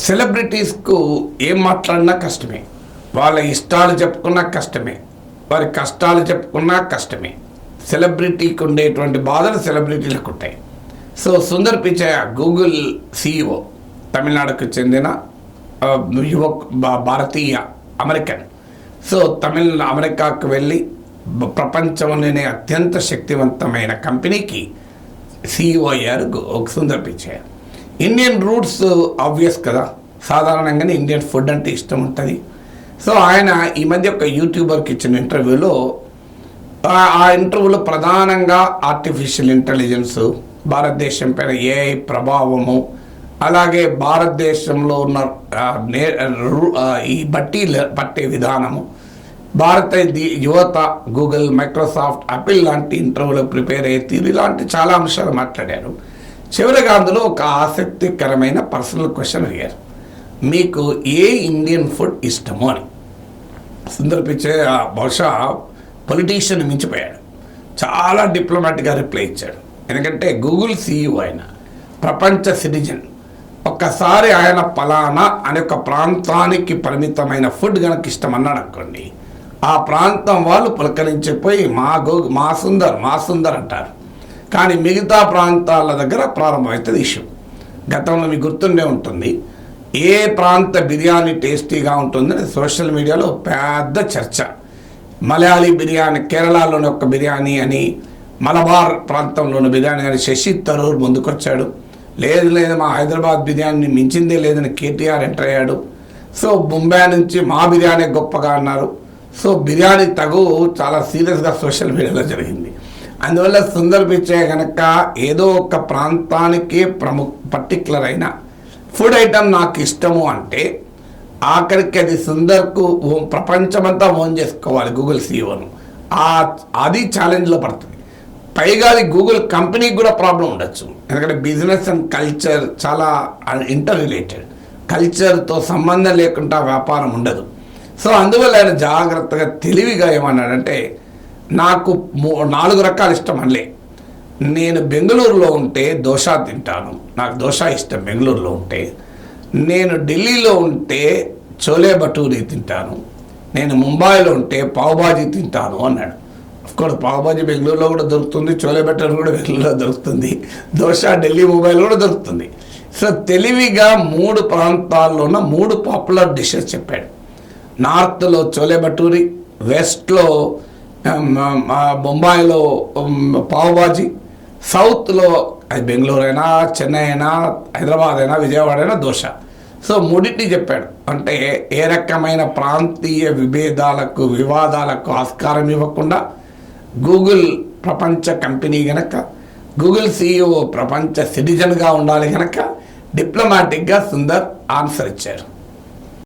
సెలబ్రిటీస్కు ఏం మాట్లాడినా కష్టమే, వాళ్ళ ఇష్టాలు చెప్పుకున్నా కష్టమే, వారి కష్టాలు చెప్పుకున్నా కష్టమే. సెలబ్రిటీకి ఉండేటువంటి బాధలు సెలబ్రిటీలకు ఉంటాయి. So Sundar Pichai Google CEO, తమిళనాడుకు చెందిన భారతీయ అమెరికన్. సో అమెరికాకు వెళ్ళి ప్రపంచంలోనే అత్యంత శక్తివంతమైన కంపెనీకి CEO అయ్యారు Sundar Pichai. Indian roots obvious కదా, సాధారణంగానే ఇండియన్ ఫుడ్ అంటే ఇష్టం ఉంటుంది. సో ఆయన ఈ మధ్య ఒక యూట్యూబర్కి ఇచ్చిన ఇంటర్వ్యూలో ఆ ఇంటర్వ్యూలో ప్రధానంగా ఆర్టిఫిషియల్ ఇంటెలిజెన్స్, భారతదేశం పైన AI ప్రభావము, అలాగే భారతదేశంలో ఉన్న ఈ పట్టే విధానము, భారత యువత గూగుల్, మైక్రోసాఫ్ట్, యాపిల్ లాంటి ఇంటర్వ్యూలో ప్రిపేర్ అయ్యే తీరు, ఇలాంటి చాలా అంశాలు మాట్లాడారు. చివరిగా అందులో ఒక ఆసక్తికరమైన పర్సనల్ క్వశ్చన్ అడిగారు, మీకు ఏ ఇండియన్ ఫుడ్ ఇష్టమో అని. సుందర్ పిచాయ్ బహుశా పొలిటీషియన్ మించిపోయాడు, చాలా డిప్లొమాటిక్గా రిప్లై ఇచ్చాడు. ఎందుకంటే గూగుల్ CEO ఆయన ప్రపంచ సిటిజన్. ఒక్కసారి ఆయన పలానా అనే ఒక ప్రాంతానికి పరిమితమైన ఫుడ్ కనుక ఇష్టం అన్నాడు అనుకోండి, ఆ ప్రాంతం వాళ్ళు పులకరించిపోయి మా సుందర్ అంటారు. కానీ మిగతా ప్రాంతాల దగ్గర ప్రారంభమవుతుంది ఇష్యూ. గతంలో మీకు గుర్తుండే ఉంటుంది, ఏ ప్రాంత బిర్యానీ టేస్టీగా ఉంటుందని సోషల్ మీడియాలో పెద్ద చర్చ. మలయాళీ బిర్యానీ, కేరళలోని ఒక బిర్యానీ అని, మలబార్ ప్రాంతంలోని బిర్యానీ అని శశి థరూర్ ముందుకొచ్చాడు. లేదు మా హైదరాబాద్ బిర్యానీ మించిందే లేదని KTR ఎంటర్ అయ్యాడు. సో ముంబై నుంచి మా బిర్యానీ గొప్పగా అన్నారు. సో బిర్యానీ తగు చాలా సీరియస్గా సోషల్ మీడియాలో జరిగింది. అందువల్ల సుందర్ పిచాయ్ కనుక ఏదో ఒక ప్రాంతానికి పర్టిక్యులర్ అయిన ఫుడ్ ఐటమ్ నాకు ఇష్టము అంటే ఆఖరికి అది సుందర్కు ప్రపంచమంతా ఓన్ చేసుకోవాలి గూగుల్ CEOను. అది ఛాలెంజ్లో పడుతుంది. పైగా అది గూగుల్ కంపెనీకి కూడా ప్రాబ్లం ఉండొచ్చు. ఎందుకంటే బిజినెస్ అండ్ కల్చర్ చాలా ఇంటర్ రిలేటెడ్, కల్చర్తో సంబంధం లేకుండా వ్యాపారం ఉండదు. సో అందువల్ల ఆయన జాగ్రత్తగా తెలివిగా ఏమన్నాడంటే, నాకు 4 రకాలు ఇష్టం అనలే. నేను బెంగళూరులో ఉంటే దోశ తింటాను, నాకు దోశ ఇష్టం బెంగళూరులో ఉంటే. నేను ఢిల్లీలో ఉంటే చోలే భటూరి తింటాను, నేను ముంబైలో ఉంటే పావుబాజీ తింటాను అన్నాడు. అఫ్కోర్స్ పావుబాజీ బెంగళూరులో కూడా దొరుకుతుంది, చోలే భటూరి కూడా బెంగళూరులో దొరుకుతుంది, దోశ ఢిల్లీ, ముంబైలో కూడా దొరుకుతుంది. సో తెలివిగా 3 ప్రాంతాల్లోన 3 పాపులర్ డిషెస్ చెప్పాడు. నార్త్లో చోలే భటూరి, వెస్ట్లో ముంబైలో పావుబాజీ, సౌత్లో అది బెంగళూరు అయినా, చెన్నై అయినా, హైదరాబాద్ అయినా, విజయవాడ అయినా దోశ. సో 3 చెప్పాడు. అంటే ఏ రకమైన ప్రాంతీయ వివాదాలకు ఆస్కారం ఇవ్వకుండా గూగుల్ ప్రపంచ కంపెనీ గనక, గూగుల్ CEO ప్రపంచ సిటిజన్గా ఉండాలి గనక డిప్లొమాటిక్గా సుందర్ ఆన్సర్ ఇచ్చారు.